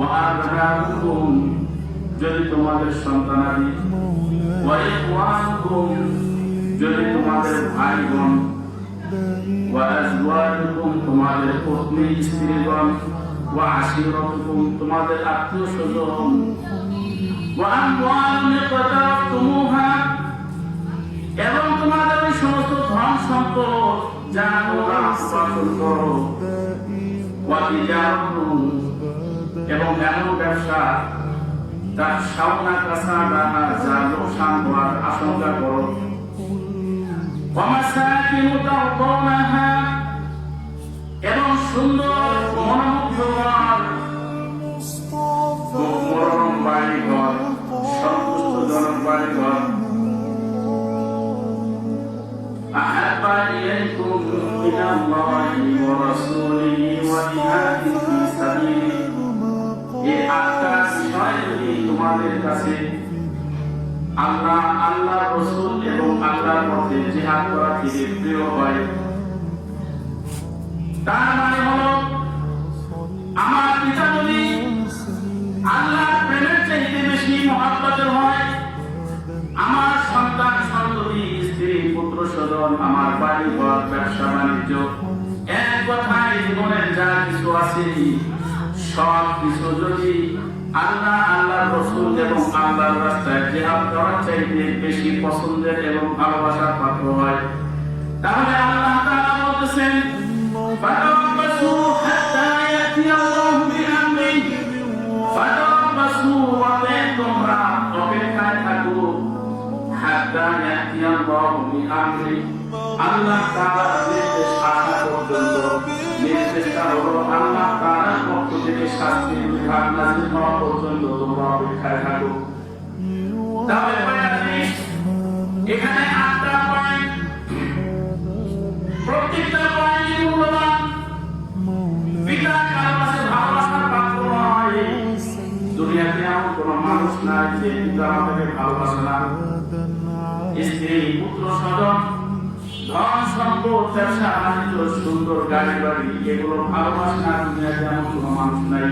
وأبناؤكم যদি তোমাদের সন্তানাদি وإخوانكم যদি তোমাদের ভাই বোন وأزواجكم তোমাদের পত্নী স্ত্রীগণ وعشيرتكم তোমাদের আত্মীয় স্বজন وأموال اقترفتموها এবং তোমাদের ওই সমস্ত ধন সম্পদ যা তোমরা উপার্জন করো এবং এমন ব্যবসা তার সামনা কাছা রাখা যা লোকসান হওয়ার আশঙ্কা করো এবং সুন্দর মনোমুগ্ধকর মনোরম বাড়িঘর সন্তুষ্টজনক বাড়িঘর أحب إليكم من الله ورسوله وجهاد في سبيله এই আটটা বিষয়গুলি তোমাদের কাছে আল্লাহ আল্লাহর রাসূল এবং আল্লাহর পথে জিহাদ করা থেকে প্রিয় হয়। তার মানে হলো আমার পিতা যদি আল্লাহর প্রেমের চাইতে বেশি মহব্বতের হয়, আমার সন্তান সন্ততি স্ত্রী পুত্র স্বজন আমার বাড়ি ঘর ব্যবসা বাণিজ্য এক কথায় জীবনের যা কিছু আছে সব কিছু যদি আল্লাহ আল্লাহর রাসূল এবং আল্লাহর রাস্তায় জিহাদ করার চাইতে বেশি পছন্দের এবং ভালোবাসার পাত্র হয়, তাহলে আল্লাহ তাআলা বলতেছেন ফাতারাব্বাসু হাত্তা ইয়াতি আল্লাহু বিআমরিহি ফাতারাব্বাসু ওয়া তোমরা অপেক্ষায় থাকো হাত্তা ইয়াতি আল্লাহু বিআমরিহি আল্লাহ তাআলার নির্দেশ আসা পর্যন্ত। নির্দেশটা হলো আল্লাহ তাআলার পক্ষ থেকে শাস্তির বিধান নাযিল হওয়া পর্যন্ত তোমরা অপেক্ষায় থাকো। তাহলে এখানে ৮টা পয়েন্ট, প্রত্যেকটা পয়েন্টই মূল্যবান। পিতা কারো কাছে ভালোবাসার পাত্র নয়। দুনিয়াতে এমন কোনো মানুষ নাই যে পিতা আমাকে ভালোবাসে না। স্ত্রী পুত্র স্বজন ধন সম্পদ ব্যবসা বাণিজ্য সুন্দর গাড়ি বাড়ি এগুলো ভালোবাসে না। দুনিয়াতে এমন কোনো মানুষ নাই।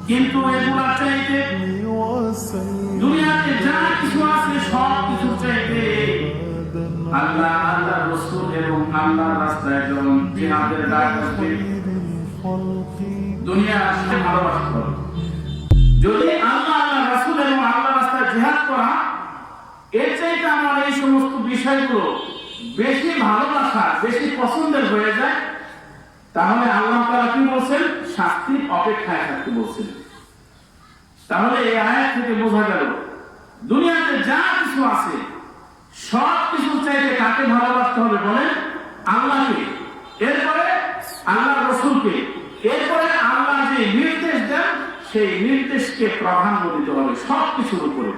কিন্তু এগুলা চাইতে দুনিয়াতে যা কিছু আছে সব কিছু চাইতে আল্লাহ আল্লাহ রাসূল এবং আল্লাহর রাস্তায় যখন জিহাদের ডাক আসবে দুনিয়া আসলে ভালোবাসতে হবে। যদি আল্লাহ আল্লাহ রাসূল এবং আল্লাহর রাস্তায় জিহাদ করা এর চাইতে আমার এই সমস্ত বিষয়গুলো বেশি ভালোবাসা বেশি পছন্দের হয়ে যায়, তাহলে আল্লাহ তাআলা কি বলছেন? শাস্তির অপেক্ষায় থাকতে বলছেন। তাহলে এই আয়াত থেকে বোঝা গেল দুনিয়াতে যা কিছু আছে সব কিছু চাইতে কাকে ভালোবাসতে হবে বলেন? আল্লাহকে, এরপরে আল্লাহর রাসূলকে, এরপরে আল্লাহ যে নির্দেশ দেন সেই নির্দেশকে প্রাধান্য দিতে হবে সব কিছুর উপরে।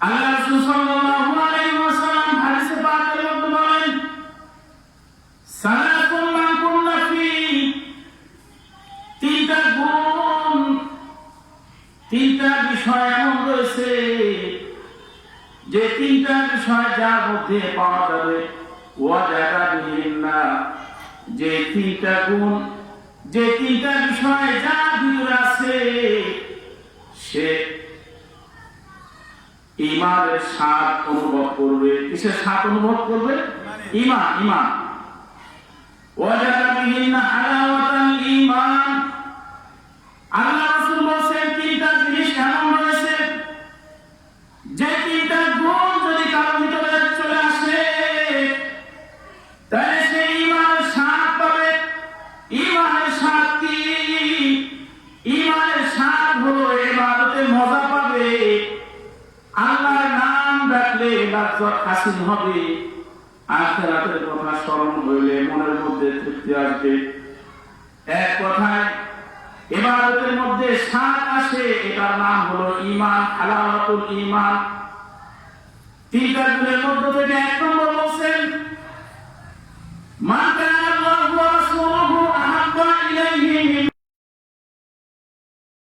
আল্লাহ রাসূল সাল্লাল্লাহু আলাইহি ওয়াসাল্লাম হাদিসে পাকের মধ্যে বলেন সালাতুন মান কুল্লা ফি তিনটা গুণ, তিনটা বিষয় এমন রয়েছে যে তিনটা বিষয় যার মধ্যে পাওয়া যাবে ওয়াজাদা বিহিন্না, যে তিনটা গুণ যে তিনটা বিষয় যার ভিতরে আছে সে ঈমানের স্বাদ অনুভব করবে। কিসের স্বাদ অনুভব করবে? ঈমান। ঈমান ওয়াজাদা বিহিন্না হালাওয়াতাল ঈমান। আল্লাহ রাসূল বলেন তিনটা জিনিস এমন রয়েছে যে তিনটা গুণ যদি কারো ভিতরে চলে আসে তাহলে সে ঈমানের স্বাদ পাবে। ঈমানের স্বাদ কি? ঈমানের স্বাদ হলো ইবাদতের মজা পাবে, আল্লাহর নাম ডাকলে লাজ্জত হাসিল হবে, আখিরাতের কথা স্মরণ হইলে মনের মধ্যে তৃপ্তি আসবে। এক কথায় ইবাদতের মধ্যে স্বাদ আসে, এটার নাম হলো ঈমান, হালাওয়াতুল ঈমান। তিনটা গুণের মধ্যে থেকে ১ নম্বর বলছেন মান কানা আল্লাহু ওয়া রাসূলুহু আহাব্বা ইলাইহি